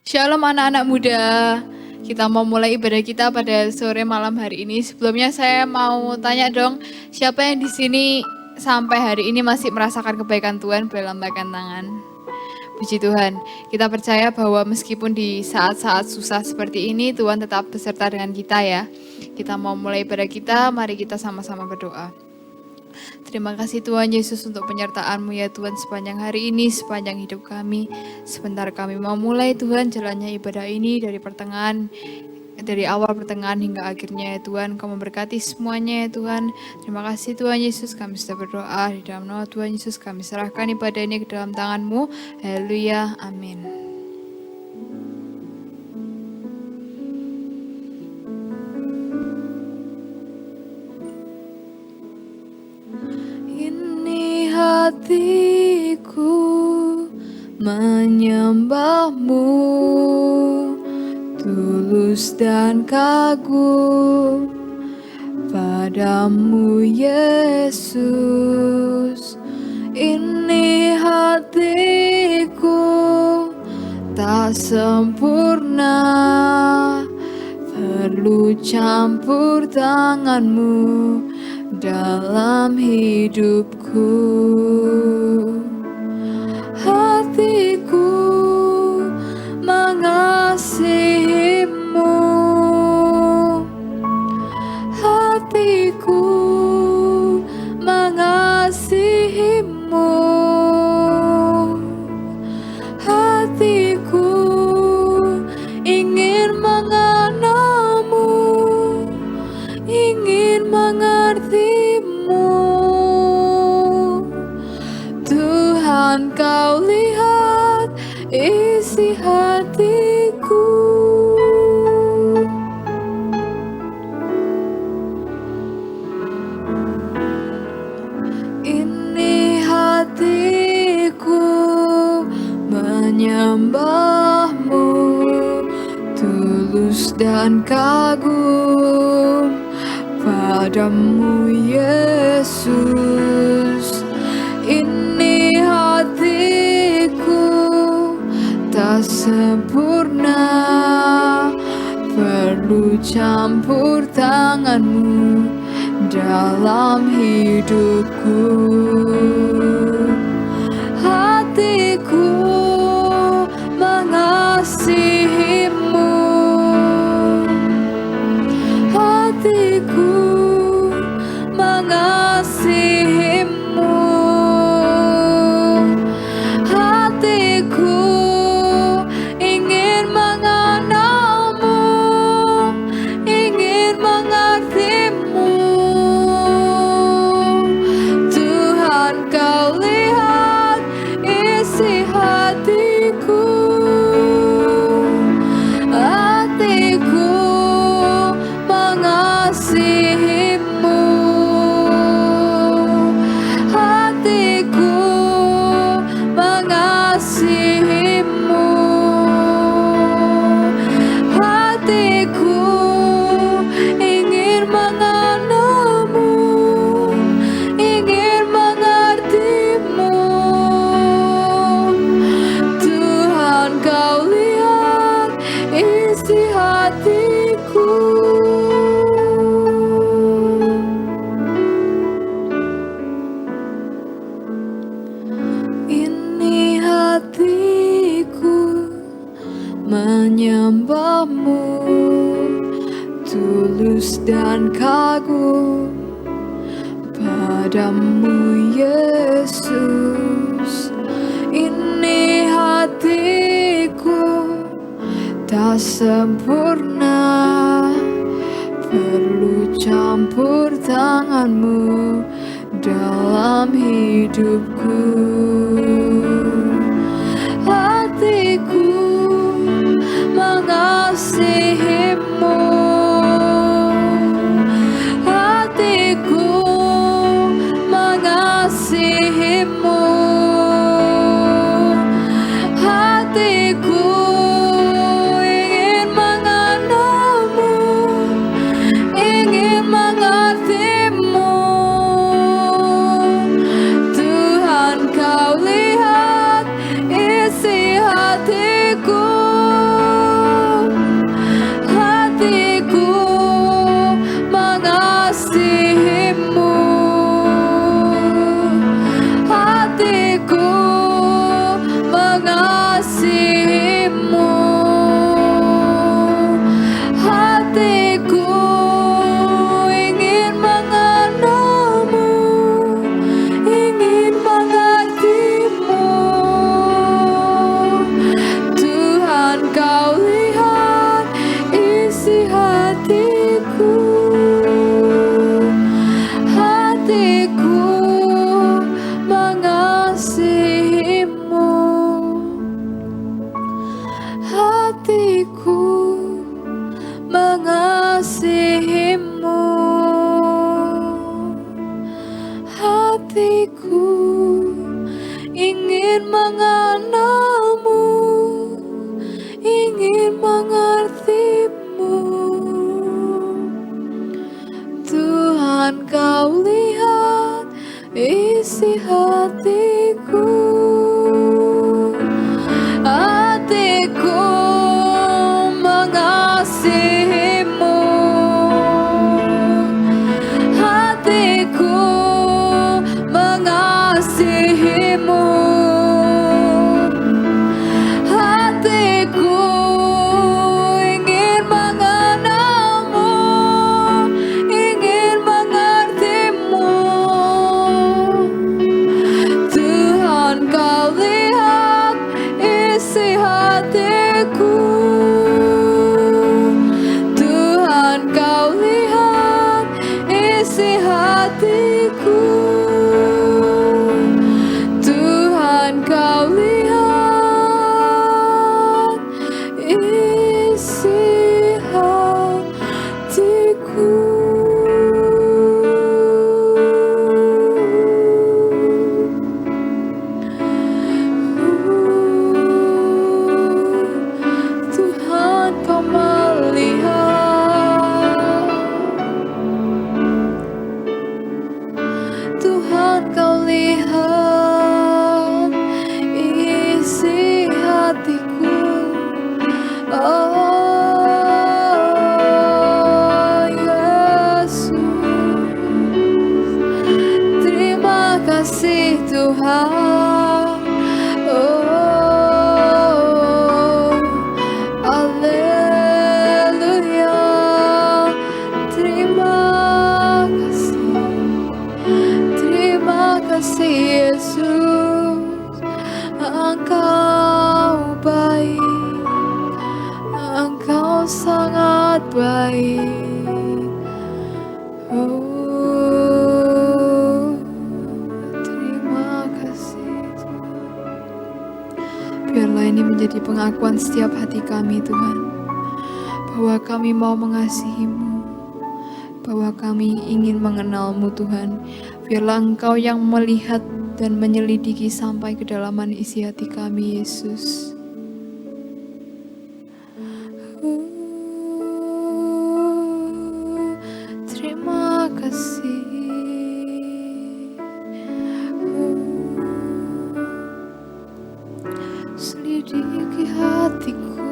Shalom anak-anak muda. Kita mau mulai ibadah kita pada sore malam hari ini. Sebelumnya saya mau tanya dong, siapa yang di sini sampai hari ini masih merasakan kebaikan Tuhan? Boleh lambaikan tangan. Puji Tuhan, kita percaya bahwa meskipun di saat-saat susah seperti ini, Tuhan tetap beserta dengan kita ya. Kita mau mulai ibadah kita, mari kita sama-sama berdoa. Terima kasih Tuhan Yesus untuk penyertaan-Mu ya Tuhan sepanjang hari ini, sepanjang hidup kami. Sebentar kami mau mulai Tuhan jalannya ibadah ini dari awal pertengahan hingga akhirnya ya Tuhan. Kau memberkati semuanya ya Tuhan. Terima kasih Tuhan Yesus, kami sudah berdoa di dalam nama Tuhan Yesus. Kami serahkan ibadah ini ke dalam tangan-Mu. Haleluya, amin. Hatiku menyembah-Mu, tulus dan kagum padamu Yesus. Ini hatiku tak sempurna, perlu campur tangan-Mu dalam hidupku. Hatiku mengasihi-Mu, hatiku mengasihi-Mu, hatiku ingin mengenal-Mu, ingin mengerti-Mu. Tuhan, Kau lihat isi hatiku. Ini hatiku menyembah-Mu, tulus dan kagum padamu Yesus. Ini hatiku tak sempurna, perlu campur tangan-Mu dalam hidupku. Hatiku mengasihi-Mu, hatiku mengasihi-Mu, hatiku ingin mengenal-Mu, ingin mengerti-Mu. Tuhan, Kau lihat isi hatiku. Hatiku mengasihi-Mu, hatiku mengasihi-Mu, hatiku ingin mengenal-Mu, ingin mengerti-Mu. Tuhan, Kau lihat isi hatiku. Ini hatiku menyembah-Mu, tulus dan kagum padamu Yesus. Ini hatiku tak sempurna, perlu campur tangan-Mu dalam hidupku. Hatiku mengasihi-Mu, hatiku mengasihi-Mu, hatiku ingin mengenal-Mu, ingin mengerti-Mu. Tuhan, Kau lihat hatiku mengasihimu, hatiku ingin mengenalmu, ingin mengertimu. Tuhan, kau lihat isi hatiku, hatiku mengasihimu, hatiku mengasihimu, hatiku ingin mengenalmu, ingin mengertimu. Tuhan, kau lihat isi hatiku, Tuhan, kau lihat isi hatiku, Tuhan, kau lihat isi hatiku. Tuhan, kau melihat, Tuhan, kau lihat isi hatiku. Oh Yesus, terima kasih Tuhan. Oh haleluya, terima kasih Yesus. Engkau baik, Engkau sangat baik. Oh, terima kasih Tuhan. Biarlah ini menjadi pengakuan setiap hati kami Tuhan, bahwa kami mau mengasihi-Mu, bahwa kami ingin mengenal-Mu Tuhan. Biarlah Engkau yang melihat dan menyelidiki sampai kedalaman isi hati kami Yesus. Terima kasih. Selidiki hatiku,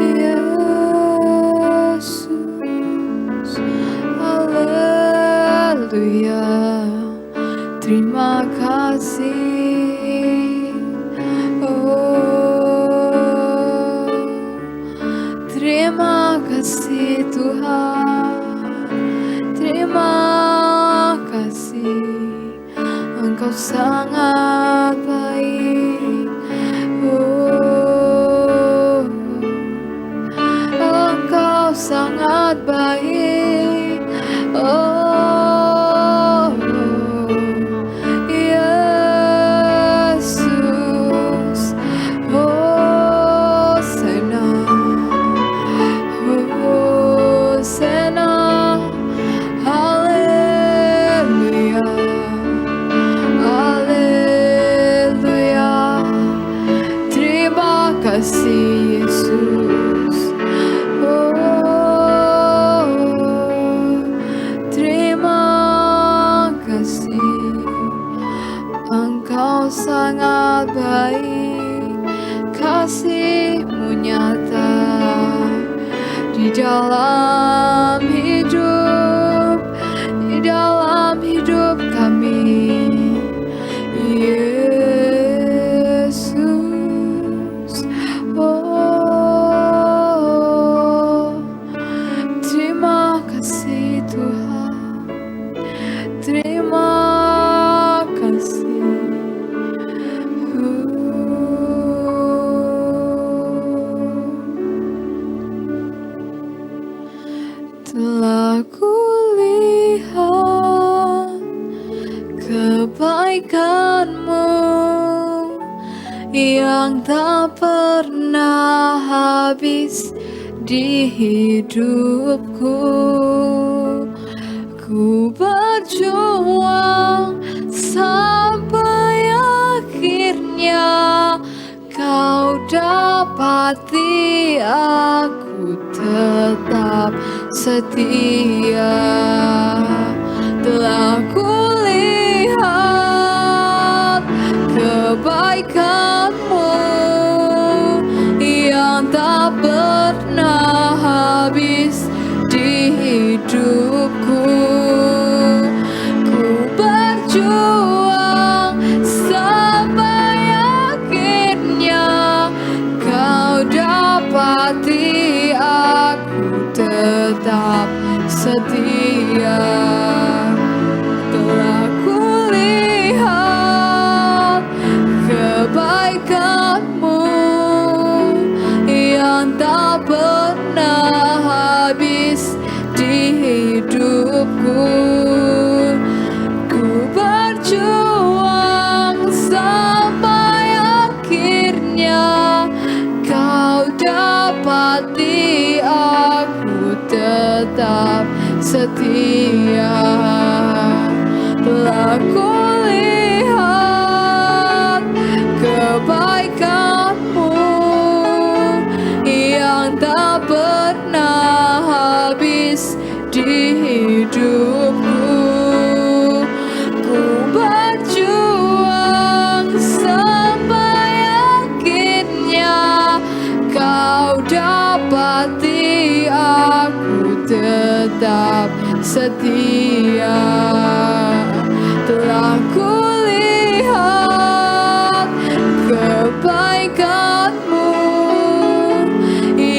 Yesus. Haleluya, terima kasih. Oh, terima kasih Tuhan, terima kasih. Engkau sangat baik. Oh, Engkau sangat baik. Oh, Yesus. Hosana, Hosana, haleluya, haleluya. Terima kasih Yesus. Oh, terima kasih. Engkau sangat baik, kasih-Mu nyata di dalam hidup kami. Yesus. Oh, terima kasih Tuhan, terima kasih. Telah kulihat kebaikan-Mu yang tak pernah habis di hidupku. Ku berjuang sampai akhirnya kau dapati aku tetap setia. Telah kulihat kebaikanmu yang tak pernah habis di hidupku. Ku berjuang sampai akhirnya kau dapati aku tetap setia. Telah kulihat kebaikanmu yang tak pernah habis di hidupku. Ku berjuang sampai akhirnya kau dapati aku tetap setia. Telah kulihat kebaikanmu yang tak pernah habis di hidupku. Ku berjuang sampai akhirnya kau dapati aku tetap setia. Telah kulihat kebaikanmu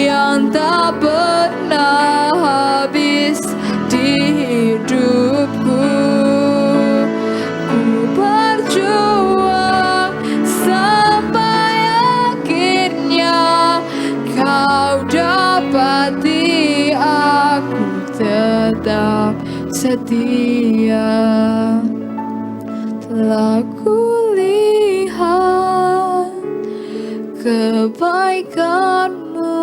yang tak pernah habis di hidupku. Ku berjuang sampai akhirnya kau dapati aku tetap setia. Telah kulihat kebaikanmu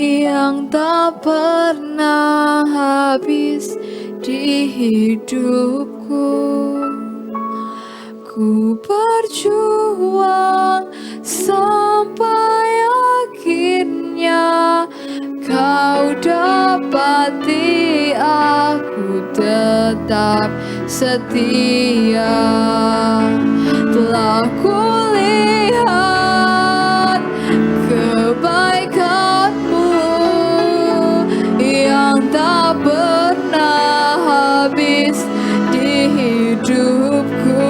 yang tak pernah habis di hidupku. Ku berjuang sampai akhirnya kau dapati aku tetap setia. Telah kulihat kebaikanmu yang tak pernah habis di hidupku.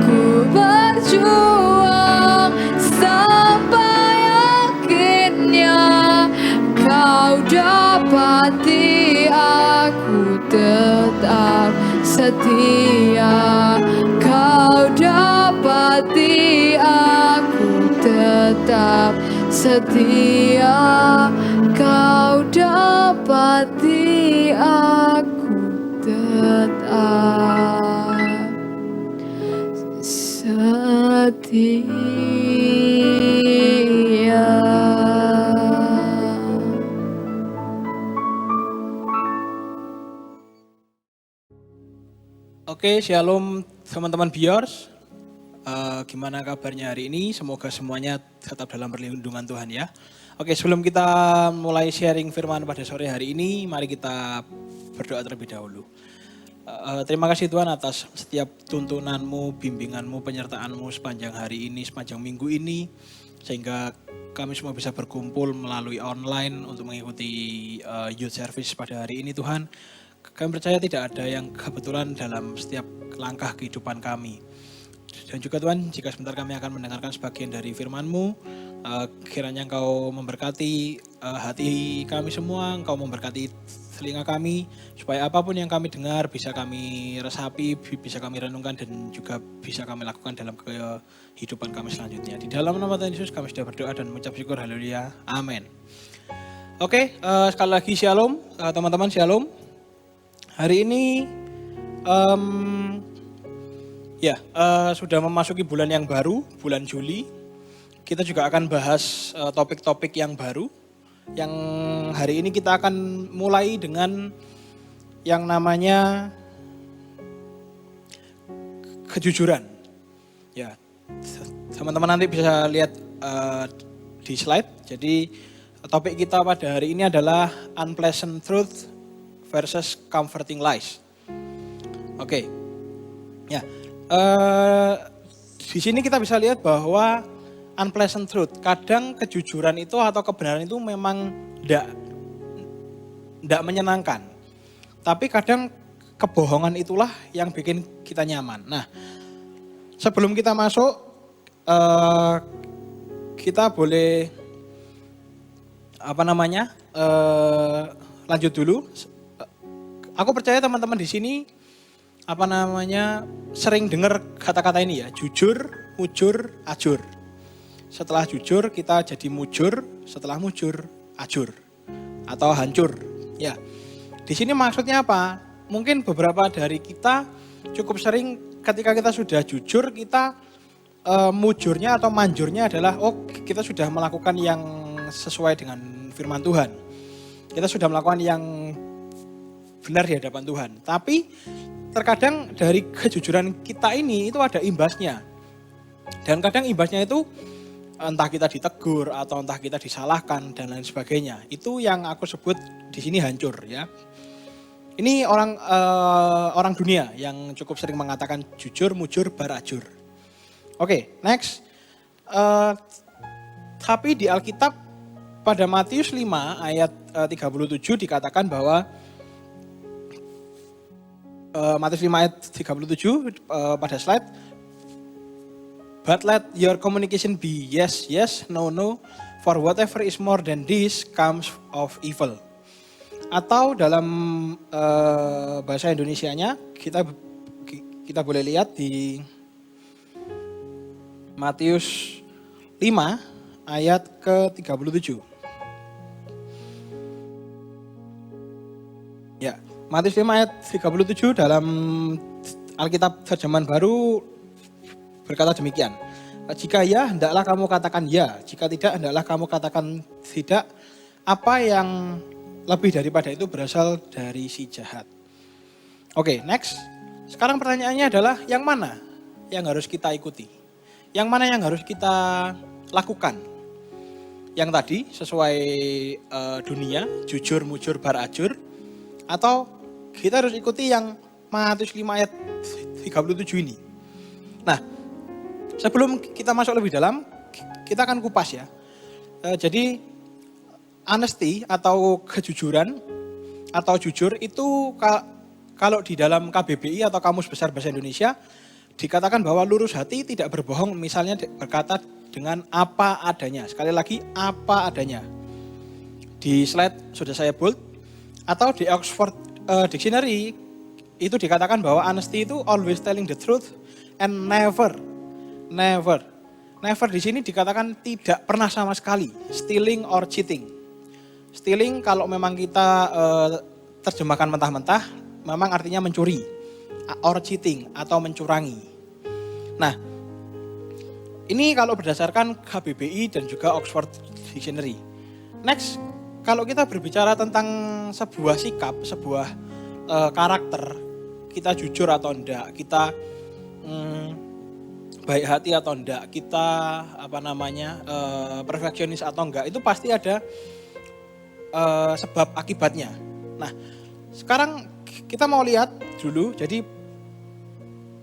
Ku berjuang sampai akhirnya kau dapati aku tetap setia. Kau dapati aku tetap setia. Kau dapati aku tetap setia. Oke, shalom teman-teman Biors. Gimana kabarnya hari ini? Semoga semuanya tetap dalam perlindungan Tuhan ya. Oke, sebelum kita mulai sharing firman pada sore hari ini, mari kita berdoa terlebih dahulu. Terima kasih Tuhan atas setiap tuntunanmu, bimbinganmu, penyertaanmu sepanjang hari ini, sepanjang minggu ini. Sehingga kami semua bisa berkumpul melalui online untuk mengikuti youth service pada hari ini Tuhan. Kami percaya tidak ada yang kebetulan dalam setiap langkah kehidupan kami. Dan juga Tuhan, jika sebentar kami akan mendengarkan sebagian dari firman-Mu, kiranya Engkau memberkati hati kami semua, Engkau memberkati telinga kami, supaya apapun yang kami dengar bisa kami resapi, bisa kami renungkan, dan juga bisa kami lakukan dalam kehidupan kami selanjutnya. Di dalam nama Tuhan Yesus kami sudah berdoa dan mengucap syukur, haleluya, amin. Oke, sekali lagi shalom, teman-teman shalom. Hari ini Ya, sudah memasuki bulan yang baru, bulan Juli. Kita juga akan bahas topik-topik yang baru. Yang hari ini kita akan mulai dengan yang namanya kejujuran. Ya, teman-teman nanti bisa lihat di slide. Jadi topik kita pada hari ini adalah unpleasant truth versus comforting lies. Oke, ya. Di sini kita bisa lihat bahwa unpleasant truth, kadang kejujuran itu atau kebenaran itu memang tidak menyenangkan. Tapi kadang kebohongan itulah yang bikin kita nyaman. Nah, sebelum kita masuk, kita boleh lanjut dulu. Aku percaya teman-teman di sini sering dengar kata-kata ini ya, jujur, mujur, ajur. Setelah jujur kita jadi mujur, setelah mujur ajur atau hancur. Ya. Di sini maksudnya apa? Mungkin beberapa dari kita cukup sering ketika kita sudah jujur, kita mujurnya atau manjurnya adalah kita sudah melakukan yang sesuai dengan firman Tuhan. Kita sudah melakukan yang benar di hadapan Tuhan. Tapi terkadang dari kejujuran kita ini itu ada imbasnya. Dan kadang imbasnya itu entah kita ditegur atau entah kita disalahkan dan lain sebagainya. Itu yang aku sebut di sini hancur ya. Ini orang dunia yang cukup sering mengatakan jujur, mujur, barajur. Oke, next. Tapi di Alkitab pada Matius 5 ayat 37 dikatakan bahwa Matius 5 ayat 37 pada slide. But let your communication be yes, yes, no, no, for whatever is more than this comes of evil. Atau dalam bahasa Indonesianya kita boleh lihat di Matius 5 ayat ke-37. Ya. Matius 5 ayat 37 dalam Alkitab Terjemahan Baru berkata demikian. Jika ya, hendaklah kamu katakan ya. Jika tidak, hendaklah kamu katakan tidak. Apa yang lebih daripada itu berasal dari si jahat. Oke, next. Sekarang pertanyaannya adalah yang mana yang harus kita ikuti? Yang mana yang harus kita lakukan? Yang tadi sesuai dunia, jujur, mujur, barajur. Atau kita harus ikuti yang Matius 5 ayat 37 ini. Nah, sebelum kita masuk lebih dalam, kita akan kupas ya. Jadi, honesty atau kejujuran atau jujur itu kalau di dalam KBBI atau Kamus Besar Bahasa Indonesia, dikatakan bahwa lurus hati tidak berbohong, misalnya berkata dengan apa adanya. Sekali lagi, apa adanya. Di slide sudah saya bold. Atau di Oxford Dictionary itu dikatakan bahwa honesty itu always telling the truth and never di sini dikatakan tidak pernah sama sekali stealing or cheating. Stealing kalau memang kita terjemahkan mentah-mentah memang artinya mencuri, or cheating atau mencurangi. Nah, ini kalau berdasarkan KBBI dan juga Oxford Dictionary. Next, kalau kita berbicara tentang sebuah sikap, sebuah karakter, kita jujur atau enggak, kita baik hati atau enggak, kita perfeksionis atau enggak, itu pasti ada sebab akibatnya. Nah, sekarang kita mau lihat dulu, jadi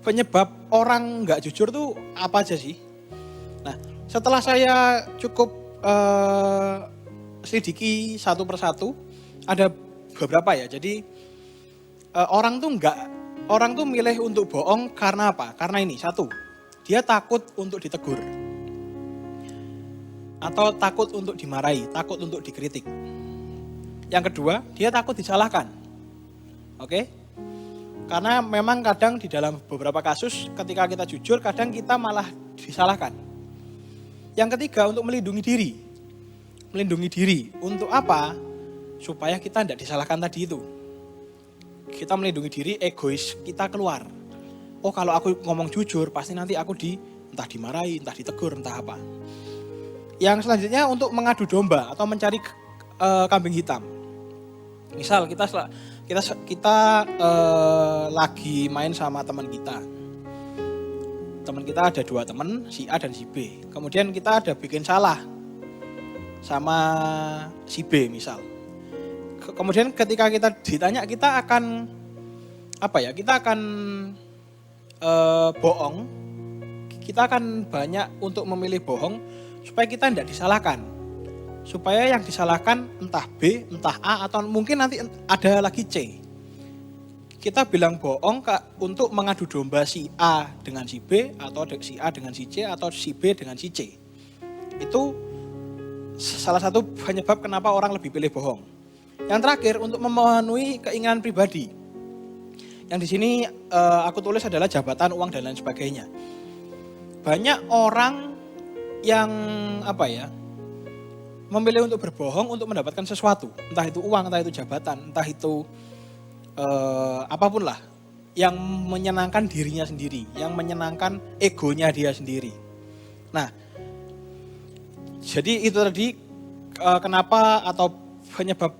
penyebab orang enggak jujur tuh apa aja sih? Nah, setelah saya cukup selidiki satu persatu, ada beberapa ya. Jadi orang tuh milih untuk bohong karena apa? Karena ini, satu, dia takut untuk ditegur. Atau takut untuk dimarahi, takut untuk dikritik. Yang kedua, dia takut disalahkan. Oke? Karena memang kadang di dalam beberapa kasus ketika kita jujur, kadang kita malah disalahkan. Yang ketiga, untuk melindungi diri. Melindungi diri untuk apa? Supaya kita tidak disalahkan tadi itu. Kita melindungi diri, egois kita keluar. oh kalau aku ngomong jujur pasti nanti aku entah dimarahi, entah ditegur, entah apa. Yang selanjutnya untuk mengadu domba atau mencari kambing hitam. Misal kita lagi main sama teman kita. Teman kita ada 2 teman, si A dan si B. Kemudian kita ada bikin salah sama si B misal. Kemudian ketika kita ditanya, kita akan bohong. Kita akan banyak untuk memilih bohong supaya kita tidak disalahkan. Supaya yang disalahkan entah B, entah A, atau mungkin nanti ada lagi C. Kita bilang bohong untuk mengadu domba si A dengan si B, atau si A dengan si C, atau si B dengan si C. Itu salah satu penyebab kenapa orang lebih pilih bohong. Yang terakhir, untuk memenuhi keinginan pribadi. Yang di sini aku tulis adalah jabatan, uang, dan lain sebagainya. Banyak orang yang memilih untuk berbohong untuk mendapatkan sesuatu. Entah itu uang, entah itu jabatan, entah itu apapun lah. Yang menyenangkan dirinya sendiri, yang menyenangkan egonya dia sendiri. Nah, jadi itu tadi kenapa atau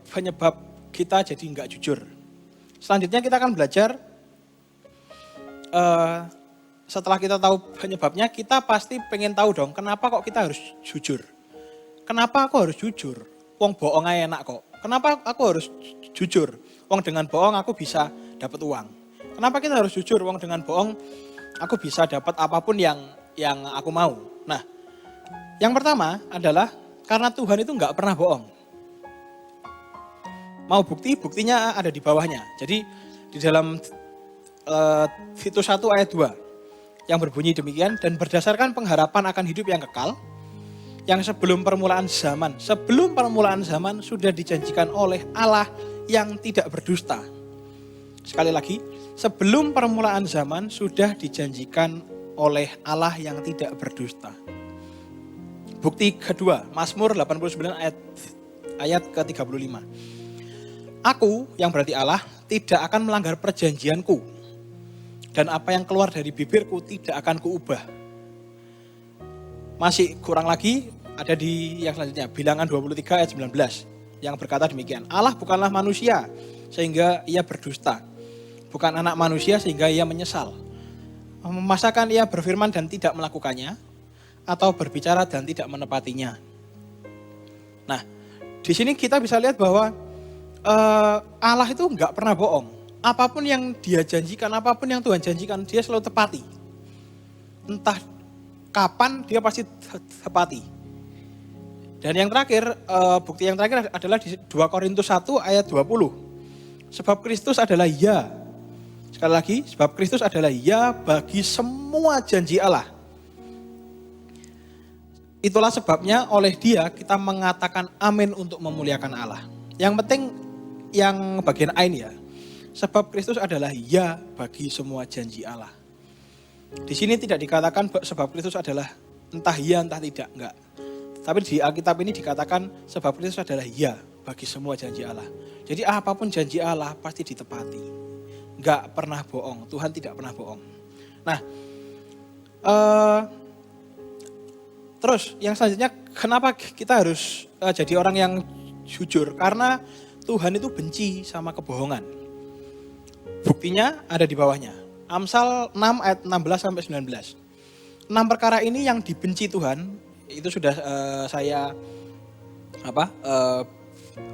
penyebab kita jadi nggak jujur. Selanjutnya kita akan belajar, setelah kita tahu penyebabnya, kita pasti pengen tahu dong, kenapa kok kita harus jujur. Kenapa aku harus jujur? Wong bohong aja enak kok. Kenapa aku harus jujur? Wong dengan bohong aku bisa dapat uang. Kenapa kita harus jujur? Wong dengan bohong aku bisa dapat apapun yang aku mau. Nah, yang pertama adalah karena Tuhan itu nggak pernah bohong. Mau buktinya ada di bawahnya. Jadi di dalam Titus 1 ayat 2 yang berbunyi demikian, dan berdasarkan pengharapan akan hidup yang kekal, yang sebelum permulaan zaman sudah dijanjikan oleh Allah yang tidak berdusta. Sekali lagi, sebelum permulaan zaman sudah dijanjikan oleh Allah yang tidak berdusta. Bukti kedua, Mazmur 89 ayat ke-35. Aku, yang berarti Allah, tidak akan melanggar perjanjianku, dan apa yang keluar dari bibirku tidak akan kuubah. Masih kurang lagi, ada di yang selanjutnya, Bilangan 23 ayat 19, yang berkata demikian. Allah bukanlah manusia, sehingga ia berdusta. Bukan anak manusia, sehingga ia menyesal. Masakan ia berfirman dan tidak melakukannya, atau berbicara dan tidak menepatinya. Nah, di sini kita bisa lihat bahwa Allah itu nggak pernah bohong. Apapun yang dia janjikan, apapun yang Tuhan janjikan, dia selalu tepati. Entah kapan dia pasti tepati. Dan yang terakhir, bukti yang terakhir adalah di 2 Korintus 1 ayat 20. Sebab Kristus adalah ya. Sekali lagi, sebab Kristus adalah ya bagi semua janji Allah. Itulah sebabnya oleh dia kita mengatakan amin untuk memuliakan Allah. Yang penting yang bagian ain ya. Sebab Kristus adalah ya bagi semua janji Allah. Di sini tidak dikatakan sebab Kristus adalah entah ya entah tidak, enggak. Tapi di Alkitab ini dikatakan sebab Kristus adalah ya bagi semua janji Allah. Jadi apapun janji Allah pasti ditepati. Enggak pernah bohong, Tuhan tidak pernah bohong. Nah, terus yang selanjutnya, kenapa kita harus jadi orang yang jujur? Karena Tuhan itu benci sama kebohongan. Buktinya ada di bawahnya. Amsal 6 ayat 16 sampai 19. 6 perkara ini yang dibenci Tuhan, itu sudah saya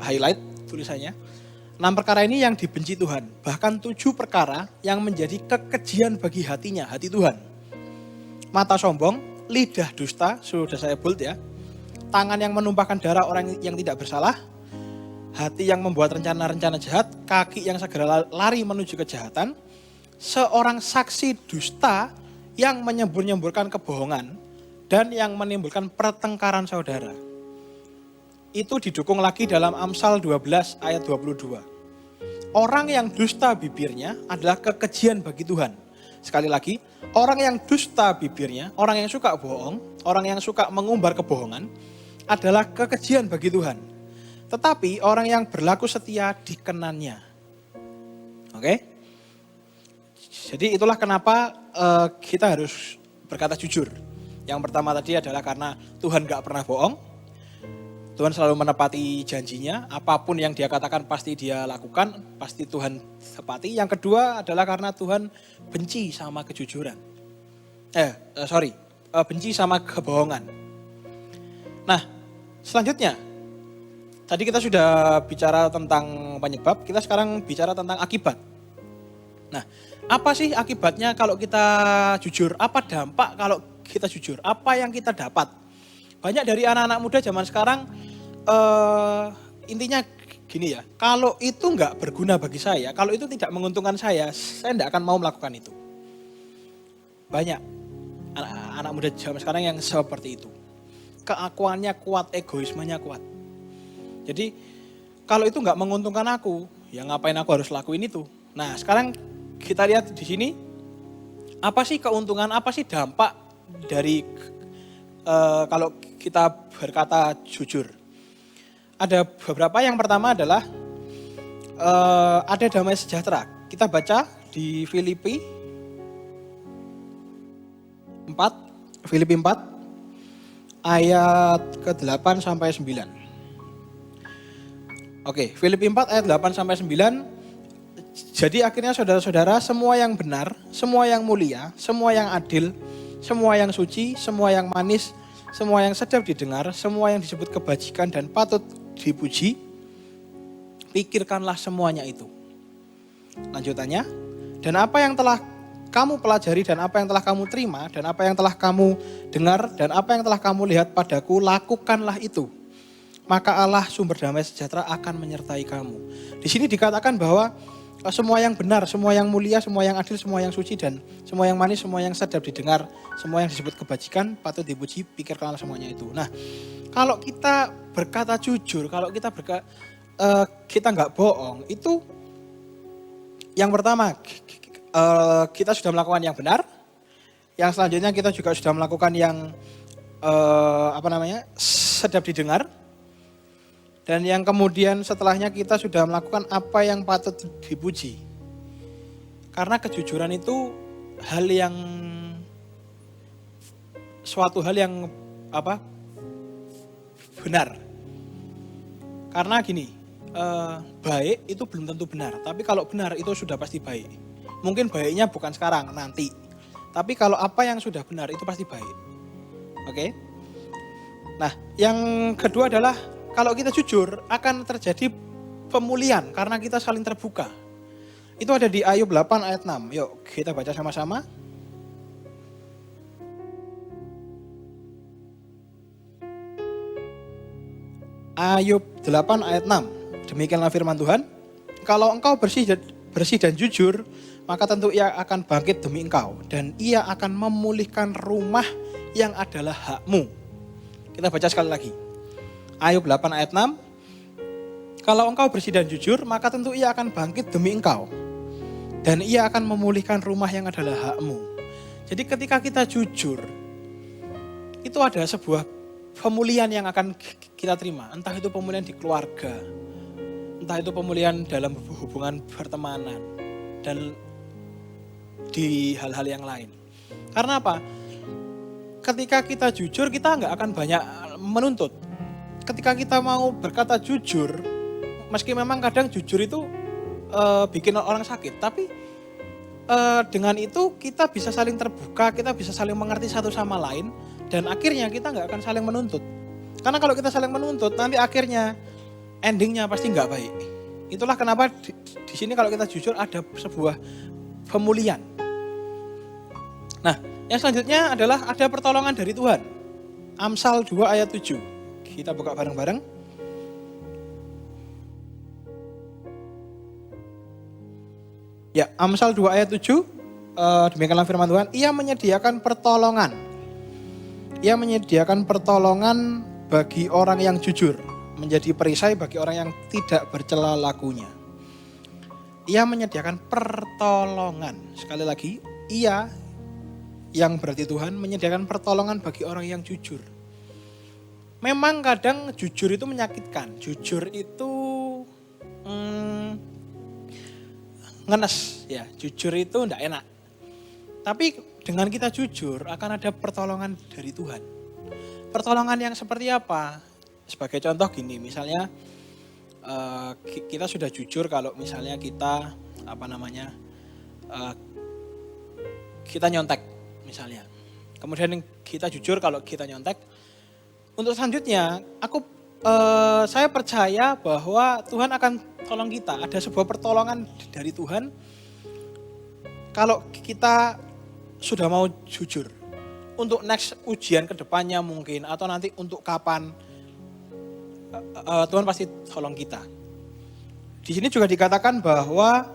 highlight tulisannya. 6 perkara ini yang dibenci Tuhan. Bahkan 7 perkara yang menjadi kekejian bagi hatinya, hati Tuhan. Mata sombong, lidah dusta, sudah saya bold ya. Tangan yang menumpahkan darah orang yang tidak bersalah. Hati yang membuat rencana-rencana jahat, kaki yang segera lari menuju kejahatan, seorang saksi dusta yang menyembur-nyemburkan kebohongan, dan yang menimbulkan pertengkaran saudara. Itu didukung lagi dalam Amsal 12 ayat 22. Orang yang dusta bibirnya adalah kekejian bagi Tuhan. Sekali lagi, orang yang dusta bibirnya, orang yang suka bohong, orang yang suka mengumbar kebohongan, adalah kekejian bagi Tuhan. Tetapi orang yang berlaku setia dikenannya. Oke? Jadi itulah kenapa kita harus berkata jujur. Yang pertama tadi adalah karena Tuhan gak pernah bohong. Tuhan selalu menepati janjinya. Apapun yang dia katakan pasti dia lakukan. Pasti Tuhan tepati. Yang kedua adalah karena Tuhan benci sama kejujuran. Benci sama kebohongan. Nah, selanjutnya. Tadi kita sudah bicara tentang penyebab, kita sekarang bicara tentang akibat. Nah, apa sih akibatnya kalau kita jujur? Apa dampak kalau kita jujur? Apa yang kita dapat? Banyak dari anak-anak muda zaman sekarang, intinya gini ya, kalau itu nggak berguna bagi saya, kalau itu tidak menguntungkan saya tidak akan mau melakukan itu. Banyak anak muda zaman sekarang yang seperti itu. Keakuannya kuat, egoismenya kuat. Jadi kalau itu nggak menguntungkan aku, ya ngapain aku harus lakuin itu? Nah sekarang kita lihat di sini, apa sih keuntungan, apa sih dampak dari kalau kita berkata jujur? Ada beberapa. Yang pertama adalah ada damai sejahtera. Kita baca di Filipi 4 ayat ke-8 sampai 9. Oke, Filipi 4 ayat 8 sampai 9. Jadi akhirnya saudara-saudara, semua yang benar, semua yang mulia, semua yang adil, semua yang suci, semua yang manis, semua yang sedap didengar, semua yang disebut kebajikan dan patut dipuji, pikirkanlah semuanya itu. Lanjutannya, dan apa yang telah kamu pelajari dan apa yang telah kamu terima dan apa yang telah kamu dengar dan apa yang telah kamu lihat padaku, lakukanlah itu. Maka Allah sumber damai sejahtera akan menyertai kamu. Di sini dikatakan bahwa semua yang benar, semua yang mulia, semua yang adil, semua yang suci dan semua yang manis, semua yang sedap didengar, semua yang disebut kebajikan, patut dipuji, pikirkanlah semuanya itu. Nah, kalau kita berkata jujur, kalau kita kita nggak bohong, itu yang pertama kita sudah melakukan yang benar. Yang selanjutnya kita juga sudah melakukan yang sedap didengar. Dan yang kemudian setelahnya kita sudah melakukan apa yang patut dipuji. Karena kejujuran itu suatu hal yang benar. Karena gini, baik itu belum tentu benar. Tapi kalau benar itu sudah pasti baik. Mungkin baiknya bukan sekarang, nanti. Tapi kalau apa yang sudah benar itu pasti baik. Oke? Nah, yang kedua adalah kalau kita jujur akan terjadi pemulihan karena kita saling terbuka. Itu ada di Ayub 8 ayat 6. Yuk kita baca sama-sama. Ayub 8 ayat 6. Demikianlah firman Tuhan. Kalau engkau bersih dan jujur, maka tentu ia akan bangkit demi engkau. Dan ia akan memulihkan rumah yang adalah hakmu. Kita baca sekali lagi. Ayub 8 ayat 6. Kalau engkau bersih dan jujur, maka tentu ia akan bangkit demi engkau. Dan ia akan memulihkan rumah yang adalah hakmu. Jadi ketika kita jujur, itu ada sebuah pemulihan yang akan kita terima. Entah itu pemulihan di keluarga, entah itu pemulihan dalam hubungan pertemanan, dan di hal-hal yang lain. Karena apa? Ketika kita jujur, kita nggak akan banyak menuntut. Ketika kita mau berkata jujur, meski memang kadang jujur itu bikin orang sakit, tapi dengan itu kita bisa saling terbuka, kita bisa saling mengerti satu sama lain, dan akhirnya kita nggak akan saling menuntut. Karena kalau kita saling menuntut, nanti akhirnya endingnya pasti nggak baik. Itulah kenapa di sini kalau kita jujur ada sebuah pemulihan. Nah, yang selanjutnya adalah ada pertolongan dari Tuhan. Amsal 2 ayat 7. Kita buka bareng-bareng. Ya, Amsal 2 ayat 7. Demikianlah firman Tuhan. Ia menyediakan pertolongan. Ia menyediakan pertolongan bagi orang yang jujur. Menjadi perisai bagi orang yang tidak bercela lakunya. Ia menyediakan pertolongan. Sekali lagi, ia yang berarti Tuhan menyediakan pertolongan bagi orang yang jujur. Memang kadang jujur itu menyakitkan. Jujur itu ngenes ya. Jujur itu enggak enak. Tapi dengan kita jujur akan ada pertolongan dari Tuhan. Pertolongan yang seperti apa? Sebagai contoh gini, misalnya kita sudah jujur kalau misalnya kita kita nyontek misalnya. Kemudian kita jujur kalau kita nyontek. Untuk selanjutnya, saya percaya bahwa Tuhan akan tolong kita. Ada sebuah pertolongan dari Tuhan kalau kita sudah mau jujur. Untuk next ujian kedepannya mungkin, atau nanti untuk kapan, Tuhan pasti tolong kita. Di sini juga dikatakan bahwa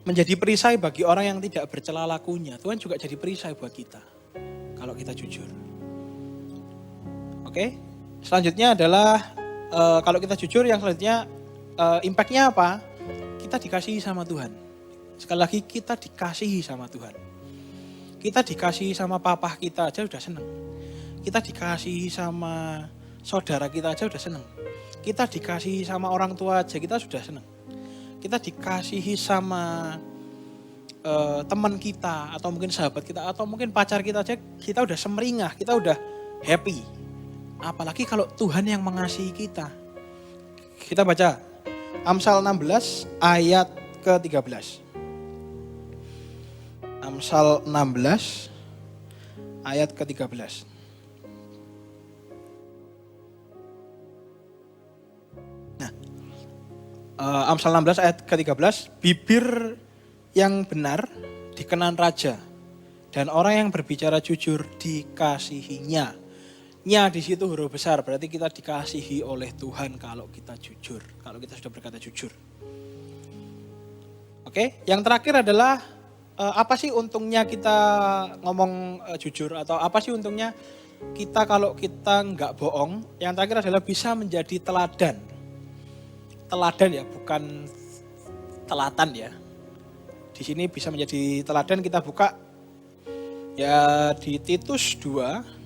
menjadi perisai bagi orang yang tidak bercela lakunya. Tuhan juga jadi perisai buat kita kalau kita jujur. Oke, selanjutnya adalah kalau kita jujur, yang selanjutnya impact-nya apa? Kita dikasihi sama Tuhan. Sekali lagi, kita dikasihi sama Tuhan. Kita dikasihi sama papa kita aja udah seneng. Kita dikasihi sama saudara kita aja udah seneng. Kita dikasihi sama orang tua aja kita sudah seneng. Kita dikasihi sama teman kita, atau mungkin sahabat kita, atau mungkin pacar kita aja kita udah semeringah, kita udah happy. Apalagi kalau Tuhan yang mengasihi kita. Kita baca Amsal 16 ayat ke-13. Amsal 16 ayat ke-13. Nah, Amsal 16 ayat ke-13, bibir yang benar dikenan raja, dan orang yang berbicara jujur dikasihinya. Nya di situ huruf besar, berarti kita dikasihi oleh Tuhan kalau kita jujur, kalau kita sudah berkata jujur. Oke, yang terakhir adalah apa sih untungnya kita ngomong jujur, atau apa sih untungnya kita kalau kita nggak bohong? Yang terakhir adalah bisa menjadi teladan. Teladan ya, bukan telatan ya. Di sini bisa menjadi teladan. Kita buka ya di Titus 2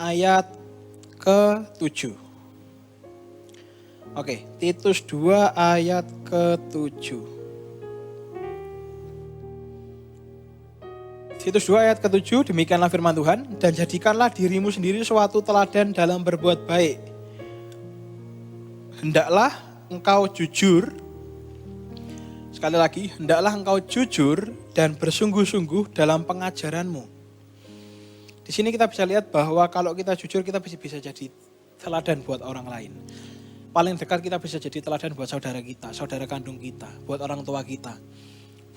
ayat ke-7. Oke, Titus 2 ayat ke-7. Titus 2 ayat ke-7, demikianlah firman Tuhan, dan jadikanlah dirimu sendiri suatu teladan dalam berbuat baik. Hendaklah engkau jujur, sekali lagi, hendaklah engkau jujur dan bersungguh-sungguh dalam pengajaranmu. Di sini kita bisa lihat bahwa kalau kita jujur, kita bisa jadi teladan buat orang lain. Paling dekat kita bisa jadi teladan buat saudara kita, saudara kandung kita, buat orang tua kita,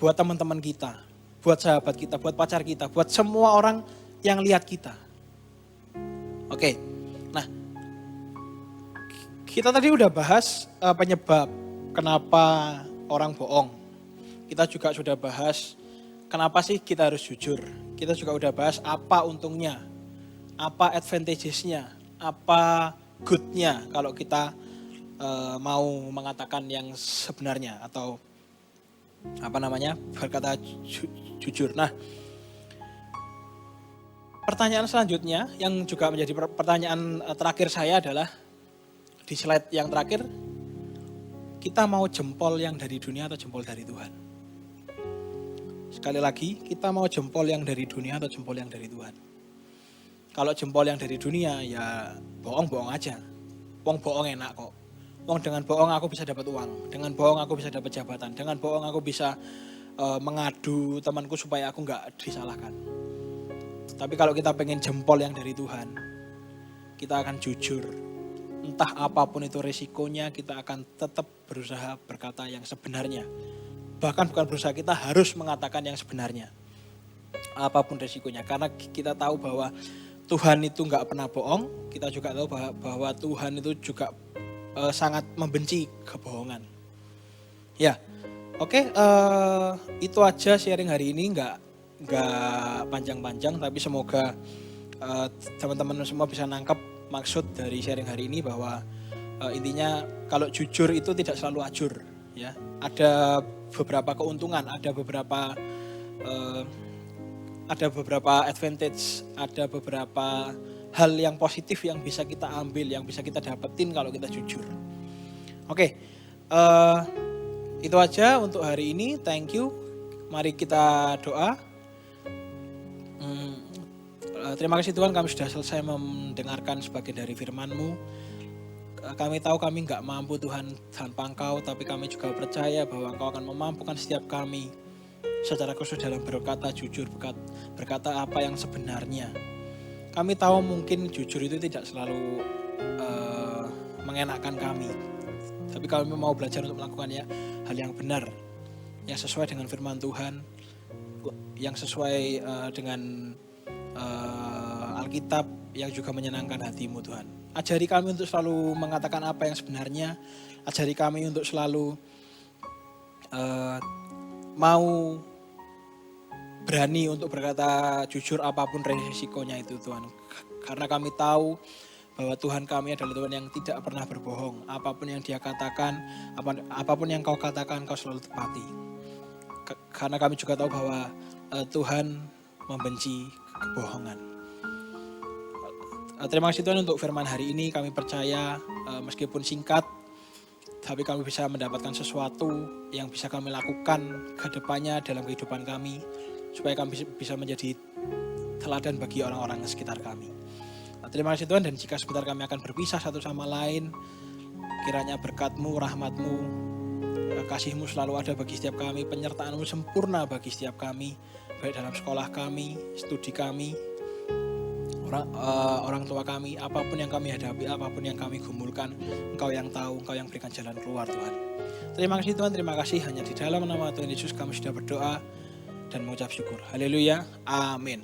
buat teman-teman kita, buat sahabat kita, buat pacar kita, buat semua orang yang lihat kita. Oke, nah kita tadi udah bahas penyebab kenapa orang bohong. Kita juga sudah bahas kenapa sih kita harus jujur. Kita juga udah bahas apa untungnya, apa advantages-nya, apa good-nya kalau kita mau mengatakan yang sebenarnya atau berkata jujur. Nah, pertanyaan selanjutnya yang juga menjadi pertanyaan terakhir saya adalah di slide yang terakhir, kita mau jempol yang dari dunia atau jempol dari Tuhan? Sekali lagi, kita mau jempol yang dari dunia atau jempol yang dari Tuhan? Kalau jempol yang dari dunia ya bohong-bohong aja. Wong bohong enak kok. Wong dengan bohong aku bisa dapat uang, dengan bohong aku bisa dapat jabatan, dengan bohong aku bisa mengadu temanku supaya aku nggak disalahkan. Tapi kalau kita pengen jempol yang dari Tuhan, kita akan jujur. Entah apapun itu resikonya, kita akan tetap berusaha berkata yang sebenarnya. Bahkan bukan berusaha, kita harus mengatakan yang sebenarnya. Apapun resikonya, karena kita tahu bahwa Tuhan itu nggak pernah bohong. Kita juga tahu bahwa Tuhan itu juga sangat membenci kebohongan. Ya, oke, itu aja sharing hari ini, nggak panjang-panjang, tapi semoga teman-teman semua bisa nangkep maksud dari sharing hari ini, bahwa intinya kalau jujur itu tidak selalu ajur, ya. Ada beberapa keuntungan, ada beberapa advantage, ada beberapa hal yang positif yang bisa kita ambil, yang bisa kita dapetin kalau kita jujur. Oke, Itu aja untuk hari ini. Thank you. Mari kita doa. Terima kasih Tuhan, kami sudah selesai mendengarkan sebagian dari firman-Mu. Kami tahu kami nggak mampu Tuhan tanpa Engkau, tapi kami juga percaya bahwa Engkau akan memampukan setiap kami secara khusus dalam berkata jujur, berkata apa yang sebenarnya. Kami tahu mungkin jujur itu tidak selalu mengenakan kami, tapi kami mau belajar untuk melakukannya hal yang benar, yang sesuai dengan firman Tuhan, yang sesuai dengan Alkitab, yang juga menyenangkan hati-Mu Tuhan. Ajari kami untuk selalu mengatakan apa yang sebenarnya, ajari kami untuk selalu mau berani untuk berkata jujur apapun resikonya itu Tuhan. Karena kami tahu bahwa Tuhan kami adalah Tuhan yang tidak pernah berbohong. Apapun yang Dia katakan, apapun yang Kau katakan, Kau selalu tepati. Karena kami juga tahu bahwa Tuhan membenci kebohongan. Terima kasih Tuhan untuk firman hari ini. Kami percaya meskipun singkat, tapi kami bisa mendapatkan sesuatu yang bisa kami lakukan ke depannya dalam kehidupan kami, supaya kami bisa menjadi teladan bagi orang-orang di sekitar kami. Terima kasih Tuhan, dan jika sebentar kami akan berpisah satu sama lain, kiranya berkat-Mu, rahmat-Mu, kasih-Mu selalu ada bagi setiap kami, penyertaan-Mu sempurna bagi setiap kami, baik dalam sekolah kami, studi kami, orang tua kami, apapun yang kami hadapi, apapun yang kami gumulkan, Engkau yang tahu, Engkau yang berikan jalan keluar Tuhan. Terima kasih Tuhan, terima kasih, hanya di dalam nama Tuhan Yesus kami sudah berdoa dan mengucap syukur. Haleluya, amin.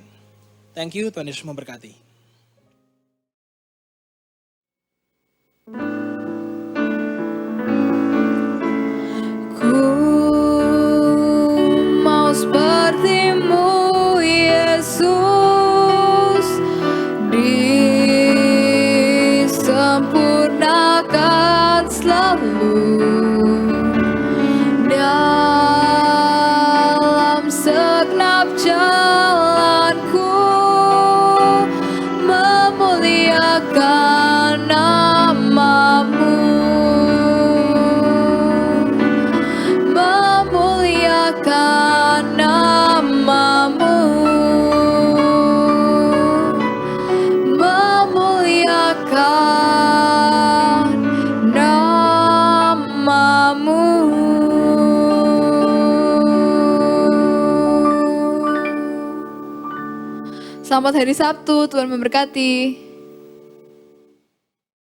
Thank you, Tuhan Yesus memberkati. Ku mau seperti-Mu Yesus, disempurnakan selalu dalam segenap jalanku, memuliakan nama-Mu, memuliakan nama-Mu, memuliakan nama-Mu. Selamat hari Sabtu, Tuhan memberkati.